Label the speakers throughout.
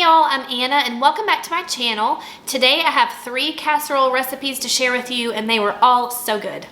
Speaker 1: y'all, I'm Anna and welcome back to my channel. Today I have 3 casserole recipes to share with you and they were all so good.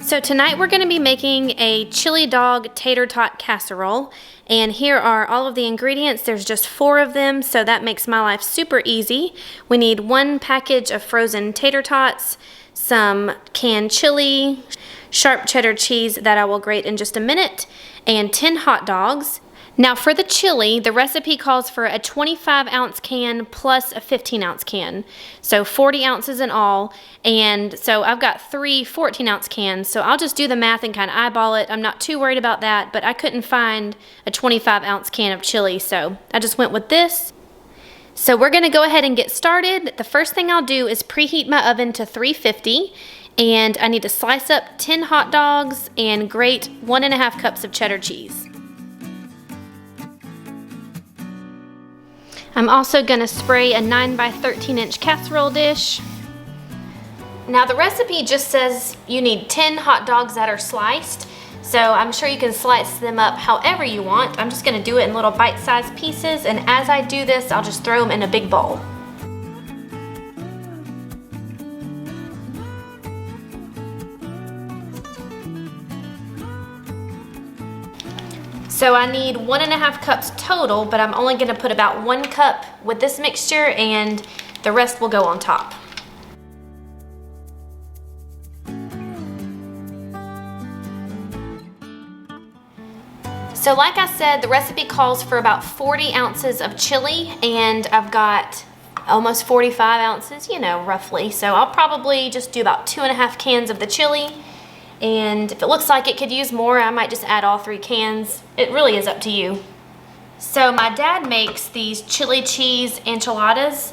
Speaker 1: So tonight we're going to be making a chili dog tater tot casserole, and here are all of the ingredients. There's just 4 of them, so that makes my life super easy. We need 1 package of frozen tater tots, some canned chili, sharp cheddar cheese that I will grate in just a minute, and 10 hot dogs. Now for the chili, the recipe calls for a 25-ounce can plus a 15-ounce can, so 40 ounces in all, and so I've got 3 14-ounce cans, so I'll just do the math and kind of eyeball it. I'm not too worried about that, but I couldn't find a 25-ounce can of chili, so I just went with this. So we're going to go ahead and get started. The first thing I'll do is preheat my oven to 350, and I need to slice up 10 hot dogs and grate 1.5 cups of cheddar cheese. I'm also going to spray a 9 by 13 inch casserole dish. Now the recipe just says you need 10 hot dogs that are sliced, so I'm sure you can slice them up however you want. I'm just going to do it in little bite-sized pieces, and as I do this, I'll just throw them in a big bowl. So I need 1.5 cups total, but I'm only going to put about 1 cup with this mixture and the rest will go on top. So like I said, the recipe calls for about 40 ounces of chili, and I've got almost 45 ounces, you know, roughly. So I'll probably just do about 2.5 cans of the chili. And if it looks like it could use more, I might just add all 3 cans. It really is up to you. So my dad makes these chili cheese enchiladas,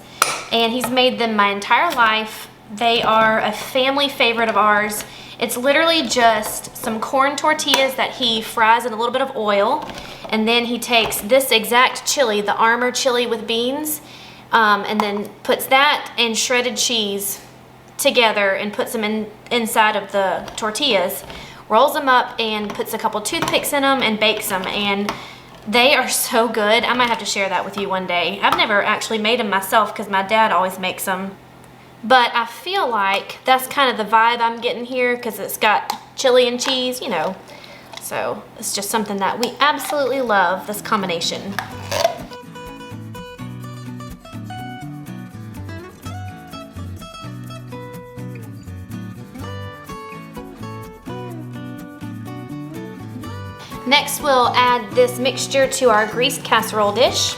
Speaker 1: and he's made them my entire life. They are a family favorite of ours. It's literally just some corn tortillas that he fries in a little bit of oil, and then he takes this exact chili, the Armour chili with beans, and then puts that and shredded cheese together and puts them inside of the tortillas, rolls them up and puts a couple toothpicks in them and bakes them, and they are so good. I might have to share that with you one day. I've never actually made them myself because my dad always makes them, but I feel like that's kind of the vibe I'm getting here because it's got chili and cheese, you know, so it's just something that we absolutely love, this combination. Next, we'll add this mixture to our greased casserole dish.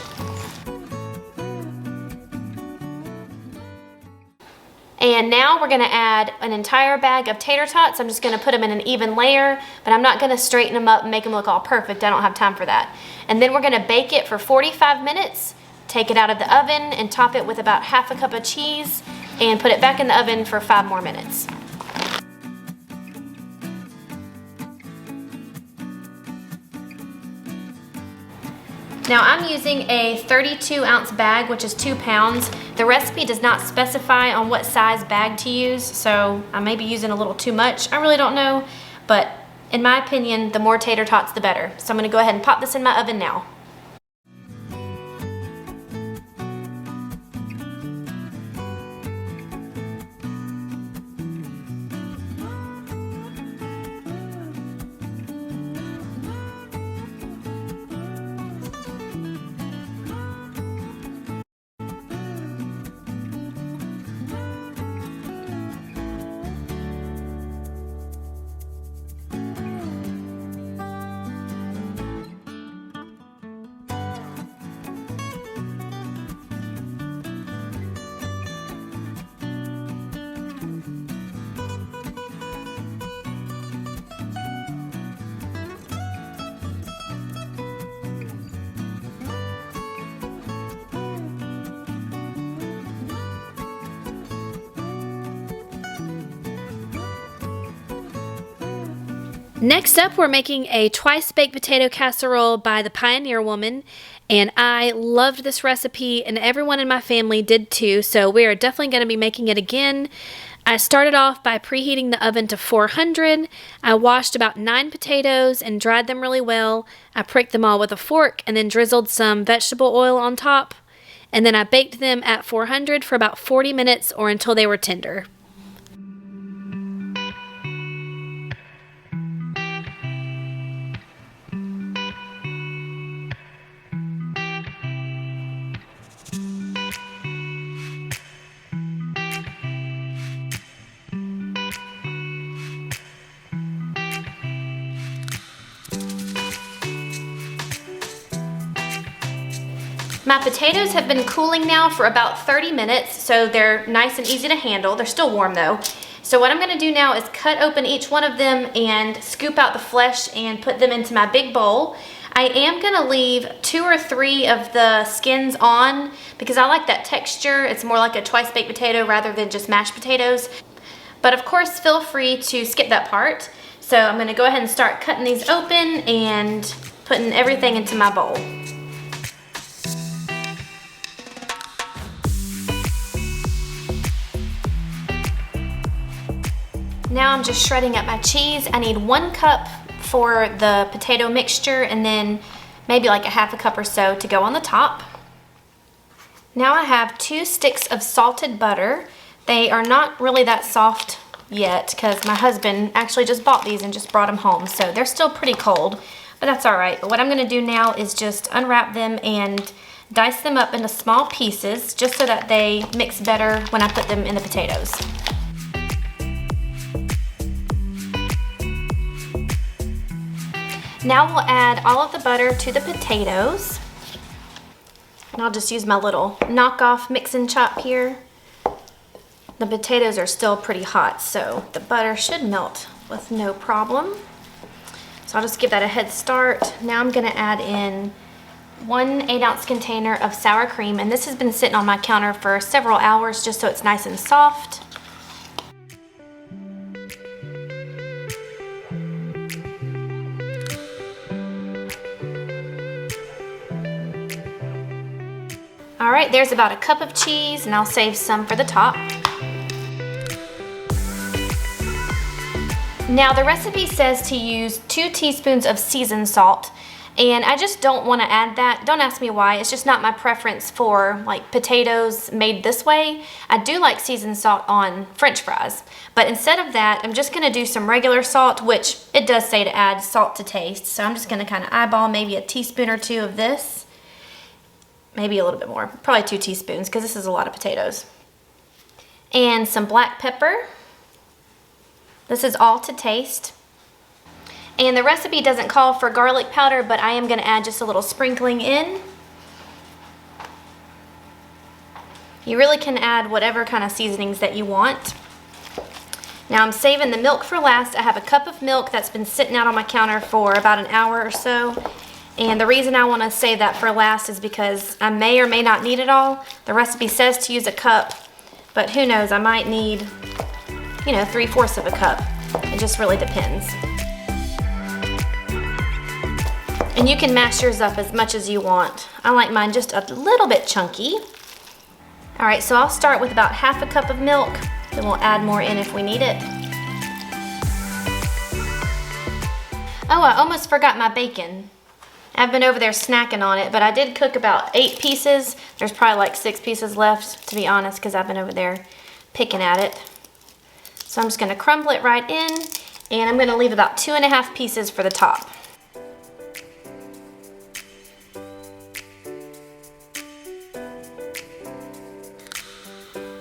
Speaker 1: And now we're going to add an entire bag of tater tots. I'm just going to put them in an even layer, but I'm not going to straighten them up and make them look all perfect. I don't have time for that. And then we're going to bake it for 45 minutes, take it out of the oven and top it with about 1/2 cup of cheese and put it back in the oven for 5 more minutes. Now I'm using a 32-ounce bag, which is 2 pounds. The recipe does not specify on what size bag to use, so I may be using a little too much. I really don't know, but in my opinion, the more tater tots, the better. So I'm gonna go ahead and pop this in my oven now. Next up, we're making a twice baked potato casserole by the Pioneer Woman, and I loved this recipe and everyone in my family did too, so we are definitely going to be making it again. I started off by preheating the oven to 400. I washed about 9 potatoes and dried them really well. I pricked them all with a fork and then drizzled some vegetable oil on top. And then I baked them at 400 for about 40 minutes or until they were tender. My potatoes have been cooling now for about 30 minutes, so they're nice and easy to handle. They're still warm though. So what I'm gonna do now is cut open each one of them and scoop out the flesh and put them into my big bowl. I am gonna leave 2 or 3 of the skins on because I like that texture. It's more like a twice baked potato rather than just mashed potatoes. But of course, feel free to skip that part. So I'm gonna go ahead and start cutting these open and putting everything into my bowl. Now I'm just shredding up my cheese. I need 1 cup for the potato mixture and then maybe like a half a cup or so to go on the top. Now I have 2 sticks of salted butter. They are not really that soft yet because my husband actually just bought these and just brought them home. So they're still pretty cold, but that's all right. But what I'm gonna do now is just unwrap them and dice them up into small pieces just so that they mix better when I put them in the potatoes. Now we'll add all of the butter to the potatoes. And I'll just use my little knockoff mix and chop here. The potatoes are still pretty hot, so the butter should melt with no problem. So I'll just give that a head start. Now I'm gonna add in 1 8-ounce container of sour cream, and this has been sitting on my counter for several hours just so it's nice and soft. All right, there's about a cup of cheese, and I'll save some for the top. Now the recipe says to use 2 teaspoons of seasoned salt, and I just don't want to add that. Don't ask me why, it's just not my preference for like potatoes made this way. I do like seasoned salt on French fries, but instead of that, I'm just gonna do some regular salt, which it does say to add salt to taste. So I'm just gonna kind of eyeball maybe a teaspoon or 2 of this. Maybe a little bit more, probably 2 teaspoons because this is a lot of potatoes. And some black pepper. This is all to taste. And the recipe doesn't call for garlic powder, but I am gonna add just a little sprinkling in. You really can add whatever kind of seasonings that you want. Now I'm saving the milk for last. I have a cup of milk that's been sitting out on my counter for about an hour or so. And the reason I want to save that for last is because I may or may not need it all. The recipe says to use a cup, but who knows, I might need, 3/4 of a cup. It just really depends. And you can mash yours up as much as you want. I like mine just a little bit chunky. All right, so I'll start with about half a cup of milk, then we'll add more in if we need it. Oh, I almost forgot my bacon. I've been over there snacking on it, but I did cook about 8 pieces. There's probably like 6 pieces left, to be honest, because I've been over there picking at it. So I'm just gonna crumble it right in, and I'm gonna leave about 2.5 pieces for the top.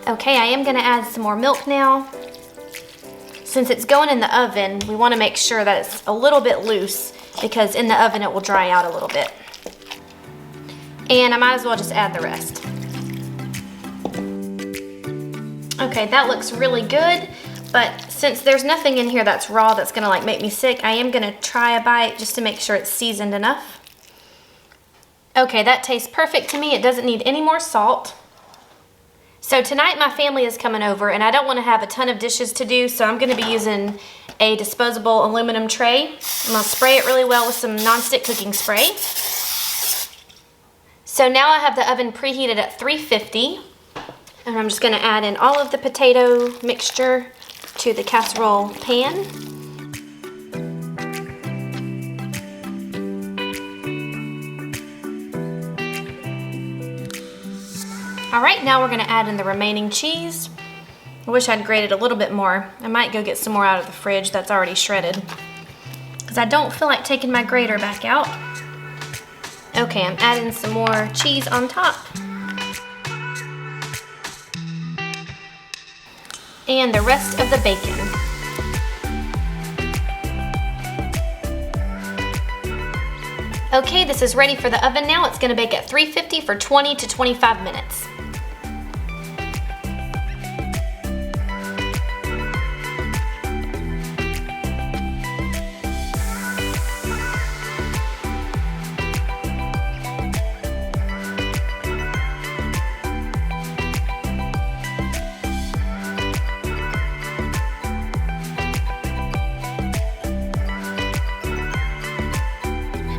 Speaker 1: Okay, I am gonna add some more milk now. Since it's going in the oven, we wanna make sure that it's a little bit loose because in the oven it will dry out a little bit. And I might as well just add the rest. Okay, that looks really good, but since there's nothing in here that's raw that's gonna like make me sick, I am gonna try a bite just to make sure it's seasoned enough. Okay, that tastes perfect to me. It doesn't need any more salt. So tonight my family is coming over and I don't want to have a ton of dishes to do, so I'm going to be using a disposable aluminum tray. I'm going to spray it really well with some nonstick cooking spray. So now I have the oven preheated at 350. And I'm just gonna add in all of the potato mixture to the casserole pan. All right, now we're gonna add in the remaining cheese. I wish I'd grated a little bit more. I might go get some more out of the fridge that's already shredded, because I don't feel like taking my grater back out. Okay, I'm adding some more cheese on top. And the rest of the bacon. Okay, this is ready for the oven now. It's gonna bake at 350 for 20 to 25 minutes.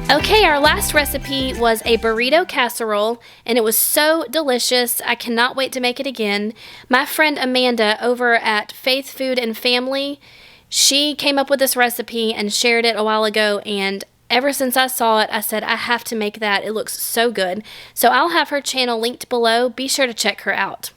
Speaker 1: Okay, our last recipe was a burrito casserole, and it was so delicious. I cannot wait to make it again. My friend Amanda over at Faith Food and Family, she came up with this recipe and shared it a while ago, and ever since I saw it, I said I have to make that. It looks so good. So I'll have her channel linked below. Be sure to check her out.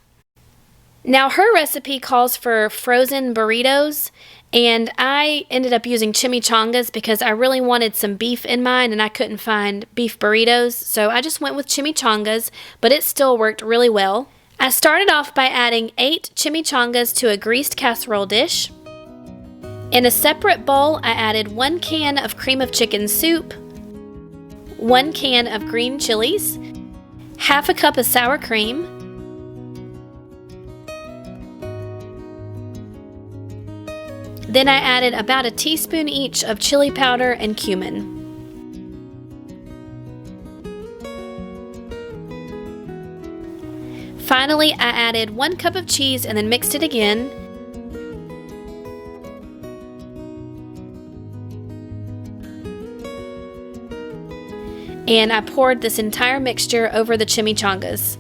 Speaker 1: Now, her recipe calls for frozen burritos, and I ended up using chimichangas because I really wanted some beef in mine and I couldn't find beef burritos, so I just went with chimichangas, but it still worked really well. I started off by adding 8 chimichangas to a greased casserole dish. In a separate bowl, I added 1 can of cream of chicken soup, 1 can of green chilies, half a cup of sour cream, then I added about a teaspoon each of chili powder and cumin. Finally, I added 1 cup of cheese and then mixed it again. And I poured this entire mixture over the chimichangas.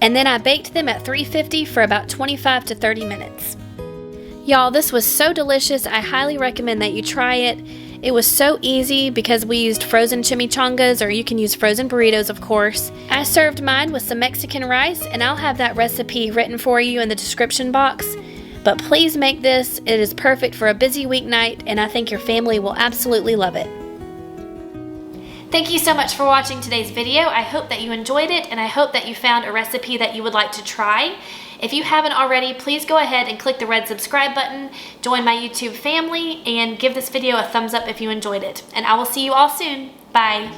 Speaker 1: And then I baked them at 350 for about 25 to 30 minutes. Y'all, this was so delicious. I highly recommend that you try it. It was so easy because we used frozen chimichangas, or you can use frozen burritos, of course. I served mine with some Mexican rice, and I'll have that recipe written for you in the description box. But please make this. It is perfect for a busy weeknight, and I think your family will absolutely love it. Thank you so much for watching today's video. I hope that you enjoyed it, and I hope that you found a recipe that you would like to try. If you haven't already, please go ahead and click the red subscribe button, join my YouTube family, and give this video a thumbs up if you enjoyed it. And I will see you all soon. Bye.